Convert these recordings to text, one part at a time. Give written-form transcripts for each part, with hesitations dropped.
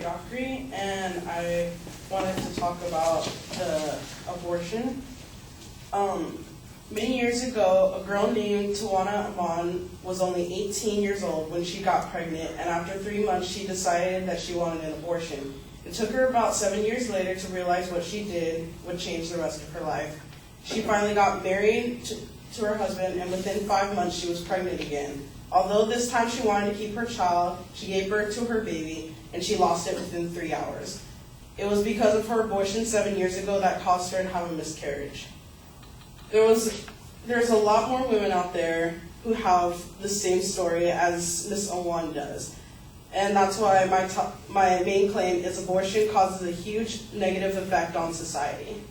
Dockery, and I wanted to talk about the abortion. Many years ago, a girl named Tawana Amon was only 18 years old when she got pregnant, and after 3 months, she decided that she wanted an abortion. It took her about 7 years later to realize what she did would change the rest of her life. She finally got married to her husband, and within 5 months, she was pregnant again. Although this time she wanted to keep her child, she gave birth to her baby, and she lost it within 3 hours. It was because of her abortion 7 years ago that caused her to have a miscarriage. There's a lot more women out there who have the same story as Miss Owan does. And that's why my main claim is abortion causes a huge negative effect on society.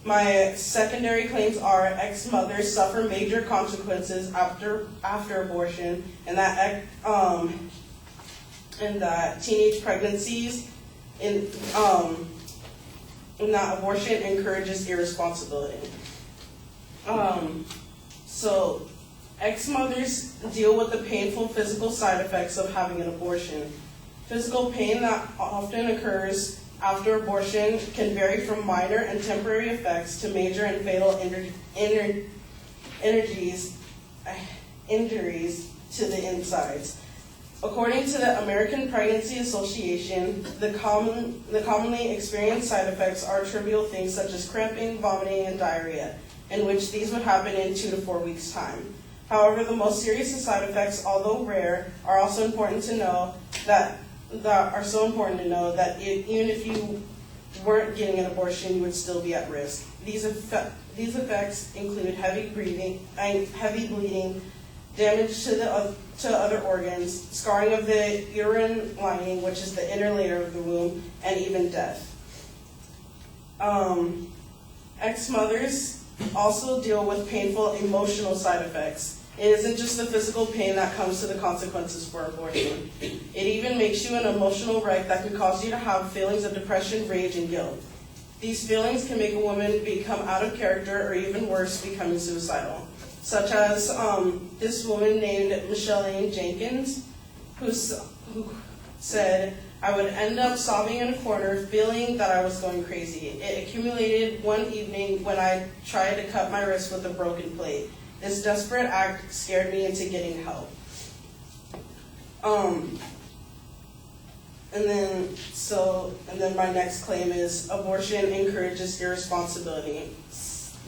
My secondary claims are ex-mothers suffer major consequences after abortion, and that teenage pregnancies and that abortion encourages irresponsibility. So ex-mothers deal with the painful physical side effects of having an abortion. Physical pain that often occurs after abortion can vary from minor and temporary effects to major and fatal injuries to the insides. According to the American Pregnancy Association, the commonly experienced side effects are trivial things such as cramping, vomiting, and diarrhea, in which these would happen in 2 to 4 weeks' time. However, the most serious side effects, although rare, are also important to know that even if you weren't getting an abortion, you would still be at risk. These effects include heavy bleeding, damage to other organs, scarring of the uterine lining, which is the inner layer of the womb, and even death. Ex-mothers also deal with painful emotional side effects. It isn't just the physical pain that comes to the consequences for abortion. It even makes you an emotional wreck that can cause you to have feelings of depression, rage, and guilt. These feelings can make a woman become out of character or even worse, becoming suicidal. Such as this woman named Michelle Ann Jenkins, who said, "I would end up sobbing in a corner, feeling that I was going crazy. It accumulated one evening when I tried to cut my wrist with a broken plate. This desperate act scared me into getting help." And then my next claim is abortion encourages irresponsibility,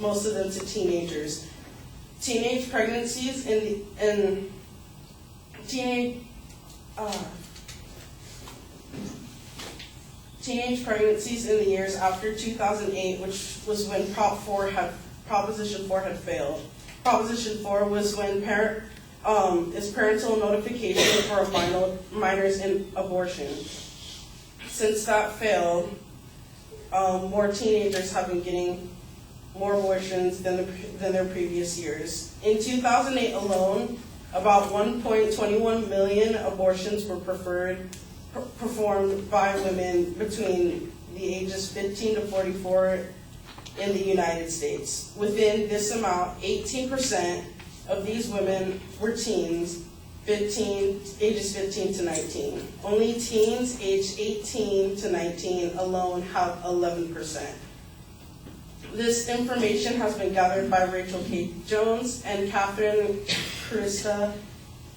most of them to teenagers. Teenage pregnancies in the years after 2008, which was when Proposition 4 had failed. Proposition 4 was when parental notification for minors in abortion. Since that failed, more teenagers have been getting more abortions than their previous years. In 2008 alone, about 1.21 million abortions were performed by women between the ages 15 to 44 in the United States. Within this amount, 18% of these women were teens, ages 15 to 19. Only teens aged 18 to 19 alone have 11%. This information has been gathered by Rachel K. Jones and Catherine Krista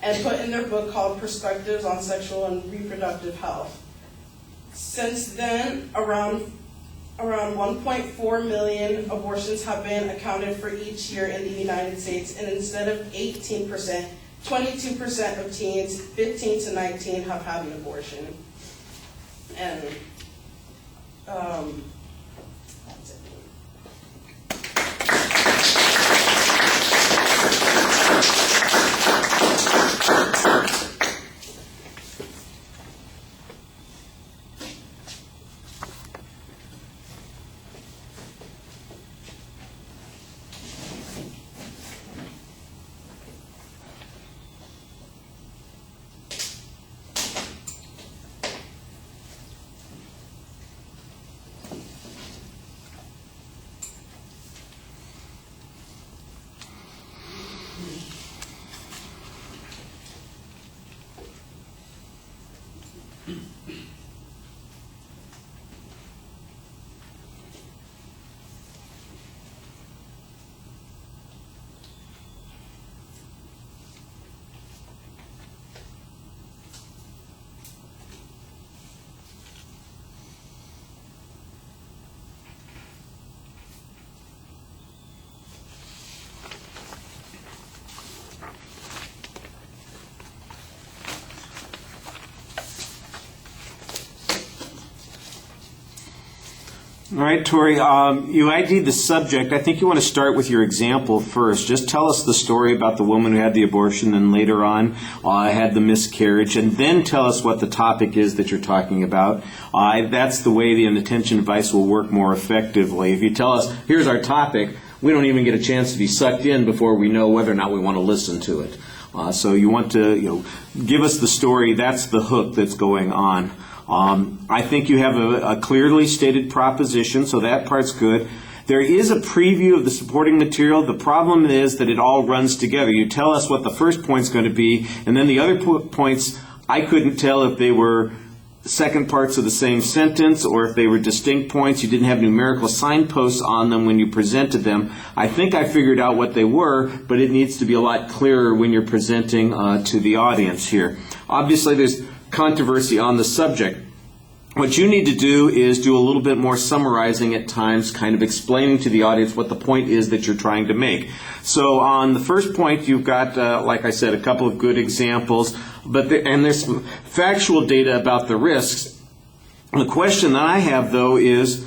and put in their book called Perspectives on Sexual and Reproductive Health. Since then, around 1.4 million abortions have been accounted for each year in the United States, and instead of 18%, 22% of teens 15 to 19 have had an abortion. And that's it. All right, Tori, you ID'd the subject. I think you want to start with your example first. Just tell us the story about the woman who had the abortion and later on had the miscarriage, and then tell us what the topic is that you're talking about. That's the way the inattention device will work more effectively. If you tell us, here's our topic, we don't even get a chance to be sucked in before we know whether or not we want to listen to it. So you want to give us the story. That's the hook that's going on. I think you have a clearly stated proposition, so that part's good. There is a preview of the supporting material. The problem is that it all runs together. You tell us what the first point's going to be, and then the other points, I couldn't tell if they were second parts of the same sentence or if they were distinct points. You didn't have numerical signposts on them when you presented them. I think I figured out what they were, but it needs to be a lot clearer when you're presenting to the audience here. Obviously, there's controversy on the subject. What you need to do is do a little bit more summarizing at times, kind of explaining to the audience what the point is that you're trying to make. So on the first point, you've got, like I said, a couple of good examples, and there's some factual data about the risks. The question that I have, though, is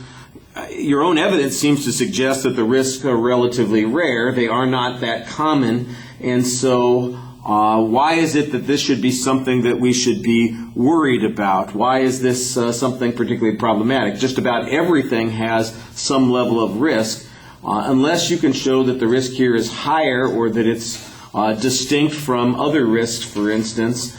your own evidence seems to suggest that the risks are relatively rare. They are not that common, and so why is it that this should be something that we should be worried about? Why is this something particularly problematic? Just about everything has some level of risk, unless you can show that the risk here is higher or that it's distinct from other risks, for instance.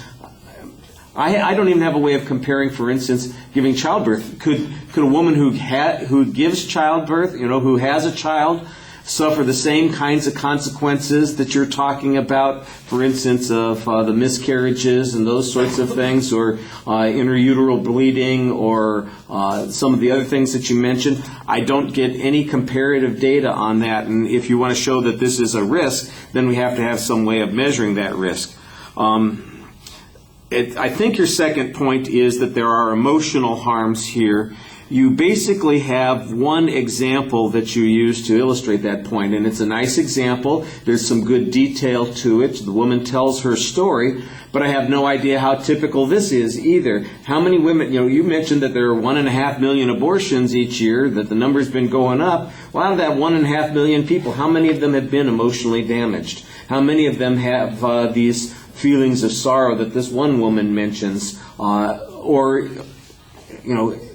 I don't even have a way of comparing, for instance, giving childbirth. Could a woman who gives childbirth, who has a child, suffer the same kinds of consequences that you're talking about, for instance, of the miscarriages and those sorts of things, or intrauterine bleeding, or some of the other things that you mentioned? I don't get any comparative data on that, and if you want to show that this is a risk, then we have to have some way of measuring that risk. I think your second point is that there are emotional harms here. You basically have one example that you use to illustrate that point, and it's a nice example. There's some good detail to it. The woman tells her story, but I have no idea how typical this is either. How many women, you mentioned that there are 1.5 million abortions each year, that the number's been going up. Well, out of that 1.5 million people, how many of them have been emotionally damaged? How many of them have these feelings of sorrow that this one woman mentions?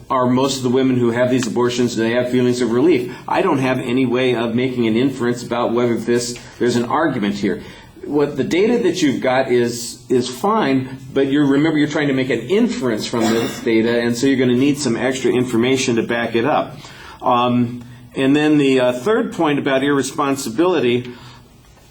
Are most of the women who have these abortions, do they have feelings of relief? I don't have any way of making an inference about whether there's an argument here. What the data that you've got is fine, but remember you're trying to make an inference from this data, and so you're going to need some extra information to back it up. And then the third point about irresponsibility,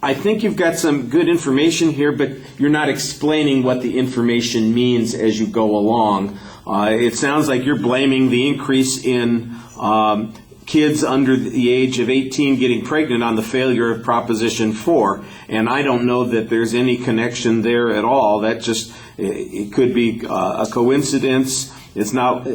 I think you've got some good information here, but you're not explaining what the information means as you go along. It sounds like you're blaming the increase in kids under the age of 18 getting pregnant on the failure of Proposition 4, and I don't know that there's any connection there at all. That just, it could be a coincidence. It's not,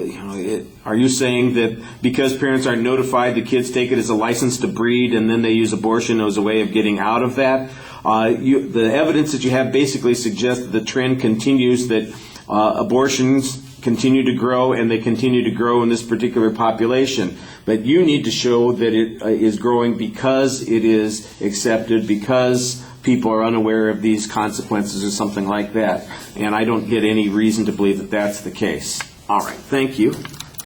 are you saying that because parents aren't notified, the kids take it as a license to breed and then they use abortion as a way of getting out of that? The evidence that you have basically suggests that the trend continues, that abortions continue to grow, and they continue to grow in this particular population. But you need to show that it is growing because it is accepted, because people are unaware of these consequences or something like that. And I don't get any reason to believe that that's the case. All right, thank you.